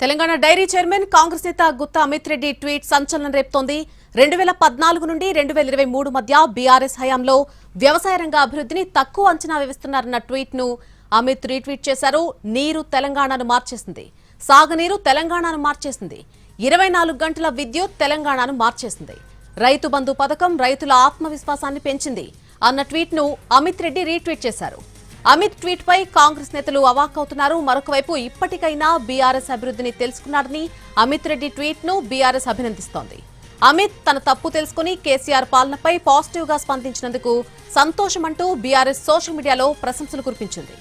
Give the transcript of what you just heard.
Telangana dairy chairman Congress నేత Gutta Amit Reddy tweet సంచలనం రేపుతోంది. 2014 నుండి 2023 మధ్య బీఆర్ఎస్ హయాంలో వ్యవసాయ రంగ అభివృద్ధిని తక్కువ అంచనా వేస్తున్నారన్న ట్వీట్ ను అమిత్ రీట్వీట్ చేశారు. నీరు తెలంగాణను మార్చేసింది, సాగునీరు తెలంగాణను మార్చేసింది, 24 గంటల విద్యుత్ తెలంగాణను మార్చేసింది, రైతు బంధు పథకం రైతుల ఆత్మవిశ్వాసాన్ని పెంచింది అన్న ట్వీట్ ను అమిత్ రెడ్డి రీట్వీట్ చేశారు. అమిత్ ట్వీట్ పై కాంగ్రెస్ నేతలు అవాక్కవుతున్నారు. మరొక వైపు ఇప్పటికైనా బీఆర్ఎస్ అభివృద్ధిని తెలుసుకున్నారని అమిత్ రెడ్డి ట్వీట్ ను బీఆర్ఎస్ అభినందిస్తోంది. అమిత్ తన తప్పు తెలుసుకుని కేసీఆర్ పాలనపై పాజిటివ్ గా స్పందించినందుకు సంతోషమంటూ బీఆర్ఎస్ సోషల్ మీడియాలో ప్రశంసలు కురిపించింది.